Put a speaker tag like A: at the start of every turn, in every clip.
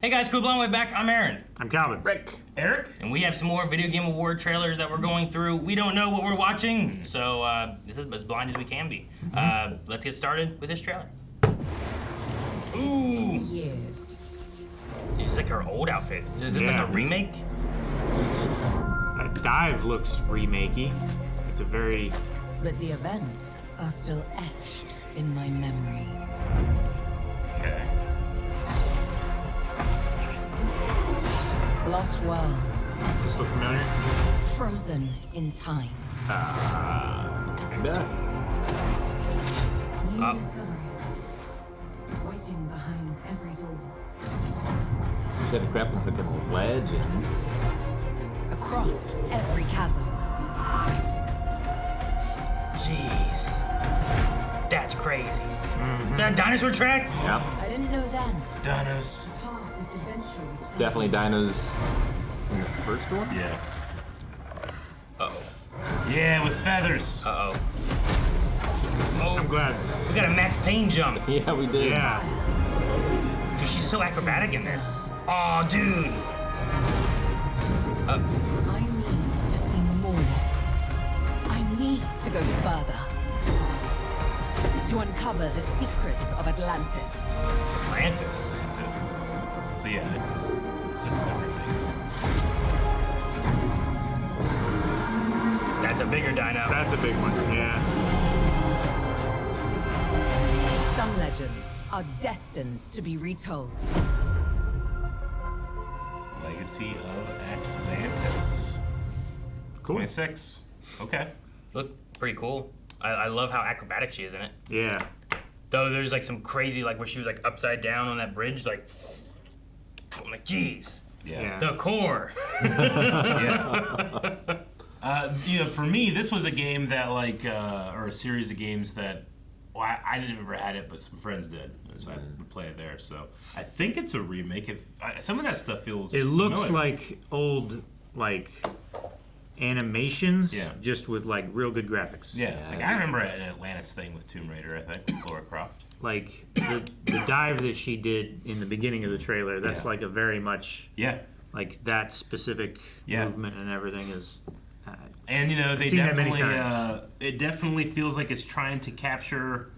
A: Hey guys, cool blowing way back. I'm Aaron.
B: I'm Calvin.
C: Rick.
A: Eric. And we have some more Video Game Award trailers that we're going through. We don't know what we're watching, so this is as blind as we can be. Let's get started with this trailer. Ooh!
D: Years.
A: It's like her old outfit. Is this like a remake?
B: That dive looks remakey. It's a very...
D: But the events are still etched in my memory.
C: Okay.
D: Lost worlds,
B: This look familiar?
D: frozen in time.
C: Kinda.
D: New discoveries, waiting behind every door.
C: She had to grab him with a legend.
D: Across every chasm.
A: Jeez. That's crazy. Is that a dinosaur track?
C: Yep.
D: I didn't know then.
A: Dinos.
D: The path is eventually set.
C: Definitely dinos in the first one.
E: Yeah.
A: Uh-oh.
E: Yeah, with feathers.
A: Uh-oh.
B: I'm
A: Oh,
B: glad.
A: we got a Max Payne jump.
C: Yeah, we did.
B: Yeah.
A: Dude, she's so acrobatic in this. Oh, dude.
D: I need to see more. I need to go further. To uncover the secrets of Atlantis.
A: Atlantis.
E: So yeah, this is everything.
A: That's a bigger dino.
B: That's a big one. Yeah.
D: Some legends are destined to be retold.
E: Legacy of Atlantis.
B: Cool.
E: 26. Okay.
A: Look pretty cool. I love how acrobatic she is in it.
B: Yeah.
A: Though there's like some crazy, like where she was like upside down on that bridge, like, I'm like, geez,
E: Yeah.
A: the core.
E: Yeah. For me, this was a game that or a series of games that, well, I never had it, but some friends did, so I would play it there. So I think it's a remake. Some of that stuff feels.
B: It looks
E: familiar.
B: like old, animations,
E: Yeah.
B: just with, real good graphics.
E: Yeah. Like I remember an Atlantis thing with Tomb Raider. I think with Lara Croft.
B: Like, the dive that she did in the beginning of the trailer, that's
E: Yeah.
B: like a very much,
E: Yeah.
B: like, that specific
E: Yeah.
B: movement and everything is...
E: And they
B: seen that many
E: definitely
B: times.
E: it definitely feels like it's trying to capture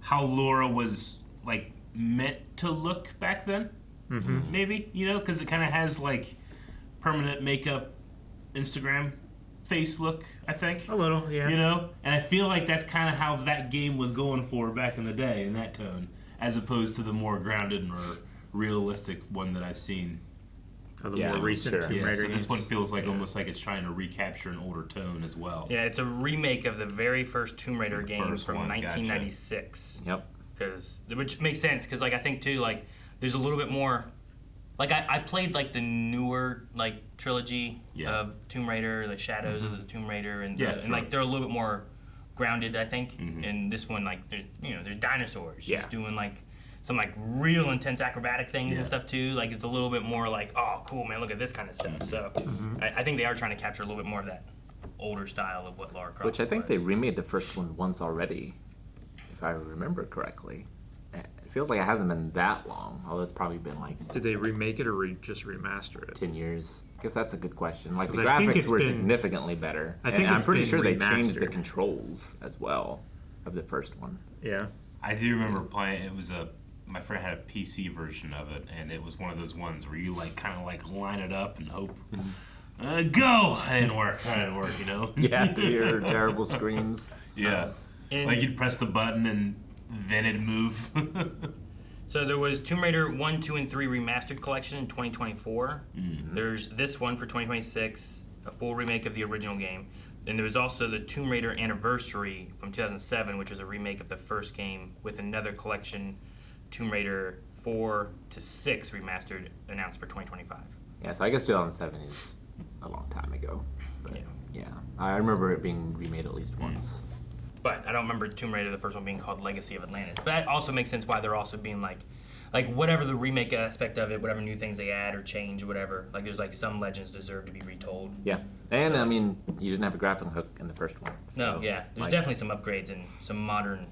E: how Laura was meant to look back then. Mm-hmm. Maybe because it kind of has permanent makeup, Instagram face look. I think
B: A little, yeah.
E: and I feel like that's kind of how that game was going for back in the day in that tone, as opposed to the more grounded or realistic one that I've seen.
B: Of the
C: Yeah,
B: more recent
C: sure.
B: Tomb
E: Yeah,
B: Raider
E: so this
B: games.
E: one feels like almost like it's trying to recapture an older tone as well.
A: Yeah, it's a remake of the very first Tomb Raider game
E: First
A: from
E: one, gotcha.
A: 1996.
C: Yep.
A: Which makes sense, because I think too, there's a little bit more. I played the newer trilogy
E: Yeah.
A: of Tomb Raider, the Shadows of the Tomb Raider, and
E: Yeah,
A: and
E: sure.
A: they're a little bit more grounded, I think. And this one, there's dinosaurs.
C: Yeah.
A: She's doing some real intense acrobatic things
E: Yeah.
A: and stuff too. It's a little bit more oh cool man, look at this kind of stuff. So I think they are trying to capture a little bit more of that older style of what Lara Croft
C: Which I think
A: was.
C: they remade the first one once already, if I remember correctly. It feels like it hasn't been that long, although it's probably been
B: Did they remake it or just remaster it?
C: 10 years. I guess that's a good question. The
B: 'Cause I think
C: graphics
B: it's
C: were
B: been-
C: significantly better.
B: I think
C: and I'm
B: it's
C: pretty
B: been
C: sure they changed the
B: remastered.
C: controls as well of the first one.
B: Yeah.
E: I do remember playing. It was my friend had a PC version of it, and it was one of those ones where you kind of line it up and hope. Go! It didn't work. It didn't work.
C: Yeah, to hear terrible screams.
E: Yeah.
A: And-
E: You'd press the button and then it'd move.
A: So there was Tomb Raider 1, 2, and 3 Remastered Collection in 2024. There's this one for 2026, a full remake of the original game. Then there was also the Tomb Raider Anniversary from 2007, which was a remake of the first game with another collection, Tomb Raider 4 to 6 Remastered, announced for 2025.
C: Yeah, so I guess 2007 is a long time ago. But
A: Yeah.
C: yeah, I remember it being remade at least once.
A: But I don't remember Tomb Raider, the first one, being called Legacy of Atlantis. But that also makes sense why they're also being like whatever the remake aspect of it, whatever new things they add or change or whatever. There's some legends deserve to be retold.
C: Yeah, and I mean, you didn't have a grappling hook in the first one.
A: No,
C: so,
A: yeah. There's definitely some upgrades and some modern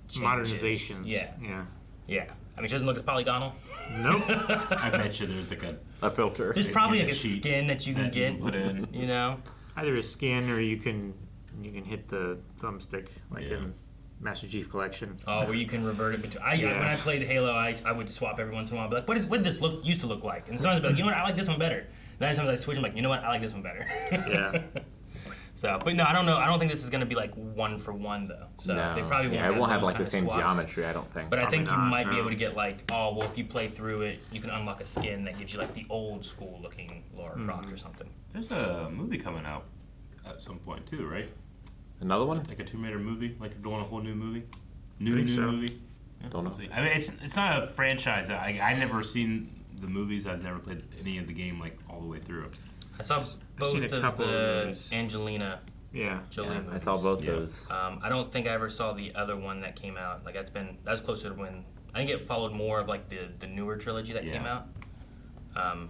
A: changes.
B: Modernizations.
A: Yeah.
B: Yeah.
A: Yeah. I mean, she doesn't look as polygonal.
B: Nope.
E: I bet you there's like
C: A filter.
A: There's probably
E: Yeah,
A: like a
E: sheet
A: skin that you can
E: that you
A: get.
E: can put in.
A: You know.
B: Either a skin or you can hit the thumbstick like
E: Yeah.
B: in Master Chief Collection.
A: Oh, where you can revert it between.
B: Yeah.
A: When I played Halo, I would swap every once in a while. I'd be like, what did this used to look like? And sometimes I'd be like, you know what, I like this one better. And then sometimes I switch. I'm like, you know what, I like this one better.
B: Yeah.
A: So, but no, I don't know. I don't think this is gonna be like one for one though. So
C: No.
A: they probably won't.
C: Yeah, it won't have
A: those
C: like the
A: kind of
C: same
A: swaps.
C: geometry, I don't think.
A: But I think you
B: Probably not,
A: might be
B: no.
A: able to get like, oh well, if you play through it, you can unlock a skin that gives you like the old school looking Lara Croft or something.
E: There's a movie coming out at some point too, right?
C: Another one?
E: Like a Tomb Raider movie, like doing a whole new movie.
B: think so.
E: Movie. Yeah,
C: Don't know.
E: we'll see. I mean, it's not a franchise. I never seen the movies. I've never played any of the game like all the way through.
A: I saw both
B: seen a
A: of
B: couple of
A: the
B: movies.
A: Angelina
B: Yeah.
A: Jolie
C: Yeah, I
A: movies.
C: saw both
E: Yeah.
C: those.
A: I don't think I ever saw the other one that came out. Like that was closer to when I think it followed more of like the newer trilogy that came
E: Yeah.
A: out.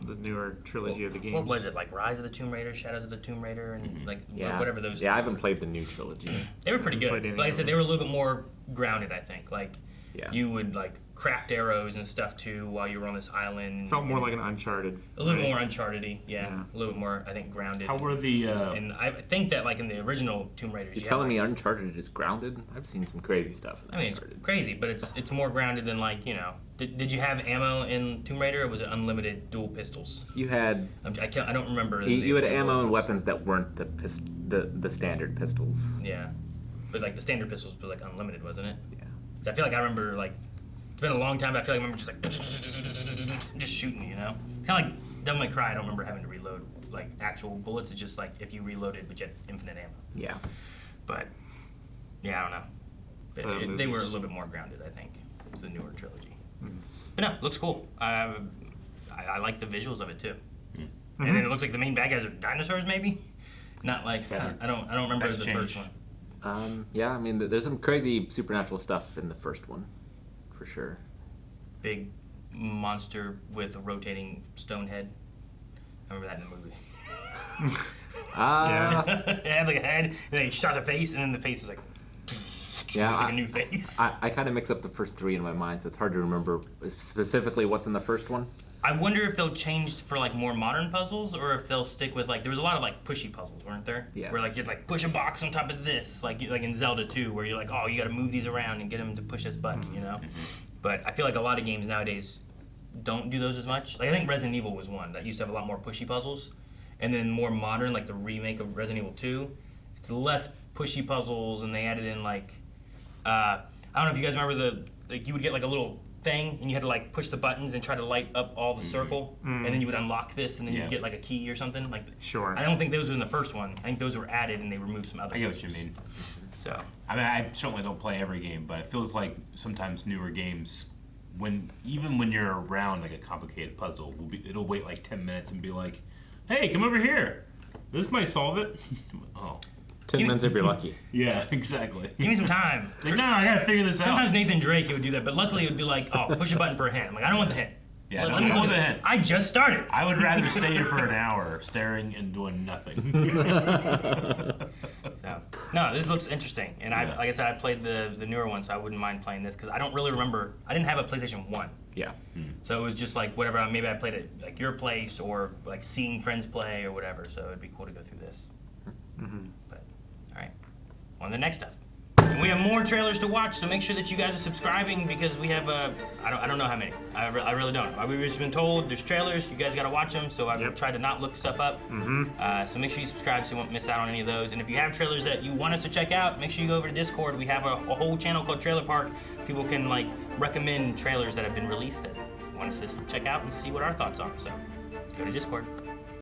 B: The newer trilogy of the games.
A: What was it, like Rise of the Tomb Raider, Shadows of the Tomb Raider, and like
C: Yeah.
A: whatever those.
C: Yeah, I haven't played the new trilogy.
A: They were pretty
B: played
A: good.
B: any
A: Like I
B: of
A: said,
B: them.
A: they were a little bit more grounded. I think like
C: Yeah.
A: you would like craft arrows and stuff too while you were on this island.
B: Felt more like an Uncharted.
A: a little
B: right?
A: more Uncharted-y, yeah.
B: Yeah.
A: A little bit more, I think, grounded.
E: How were the?
A: And I think that like in the original Tomb Raiders,
C: You're
A: you
C: telling
A: had,
C: me Uncharted is grounded? I've seen some crazy stuff in
A: I mean, it's
C: Uncharted.
A: crazy, but it's more grounded than like, you know. Did you have ammo in Tomb Raider, or was it unlimited dual pistols?
C: You had
A: I don't remember.
C: you had
A: the
C: ammo and
A: weapons.
C: weapons that weren't the standard pistols.
A: Yeah, but like the standard pistols were like unlimited, wasn't it?
C: Yeah.
A: 'Cause I feel like I remember like it's been a long time. But I feel like I remember just like just shooting, you know. Kind of like Devil May Cry. I don't remember having to reload like actual bullets. It's just like if you reloaded, but you had infinite ammo.
C: Yeah.
A: But yeah, I don't know. But they
B: movies.
A: were a little bit more grounded, I think. It's the newer trilogy. But no, it looks cool. I like the visuals of it too. And then it looks like the main bad guys are dinosaurs, maybe. Not like I don't remember
E: That's
A: the
E: changed.
A: first one.
C: Yeah, I mean, there's some crazy supernatural stuff in the first one, for sure.
A: Big monster with a rotating stone head. I remember that in the movie.
B: Yeah.
A: It had like a head, and then he shot the face, and then the face was like,
C: Yeah,
A: it was like a new face.
C: I kind of mix up the first three in my mind, so it's hard to remember specifically what's in the first one.
A: I wonder if they'll change for like more modern puzzles, or if they'll stick with like there was a lot of like pushy puzzles, weren't there?
C: Yeah.
A: Where like you'd like push a box on top of this, like in Zelda 2, where you're like, oh, you got to move these around and get them to push this button, you know. But I feel like a lot of games nowadays don't do those as much. Like I think Resident Evil was one that used to have a lot more pushy puzzles, and then more modern, like the remake of Resident Evil 2, it's less pushy puzzles, and they added in like I don't know if you guys remember you would get like a little thing and you had to like push the buttons and try to light up all the circle, and then you would unlock this, and then
E: Yeah.
A: you'd get like a key or something. Like
B: Sure.
A: I don't think those were in the first one. I think those were added and they removed some other.
E: I get what you
A: features.
E: mean.
A: So
E: I mean, I certainly don't play every game, but it feels like sometimes newer games, even when you're around like a complicated puzzle, it'll wait like 10 minutes and be like, "Hey, come over here. This might solve it." Oh,
C: 10 minutes if you're lucky.
E: yeah, exactly.
A: give me some time.
E: Like, no, I gotta figure this
A: Sometimes
E: out.
A: Nathan Drake would do that, but luckily it would be like, oh, push a button for a hint. I'm like, I don't want the hint.
E: Yeah,
A: Let me
E: don't
A: look
E: want
A: at
E: the
A: this.
E: hint.
A: I just started.
E: I would rather stay here for an hour staring and doing nothing.
A: So no, this looks interesting, and
E: Yeah.
A: like I said, I played the newer one, so I wouldn't mind playing this because I don't really remember. I didn't have a PlayStation 1.
C: Yeah.
A: So it was just like whatever. Maybe I played it like your place or like seeing friends play or whatever. So it'd be cool to go through this. But all right, on to the next stuff. And we have more trailers to watch, so make sure that you guys are subscribing because we have I don't know how many. I really don't. We've just been told there's trailers. You guys got to watch them. So I've
B: Yep.
A: tried to not look stuff up. So make sure you subscribe so you won't miss out on any of those. And if you have trailers that you want us to check out, make sure you go over to Discord. We have a whole channel called Trailer Park. People can like recommend trailers that have been released that you want us to check out and see what our thoughts are. So go to Discord.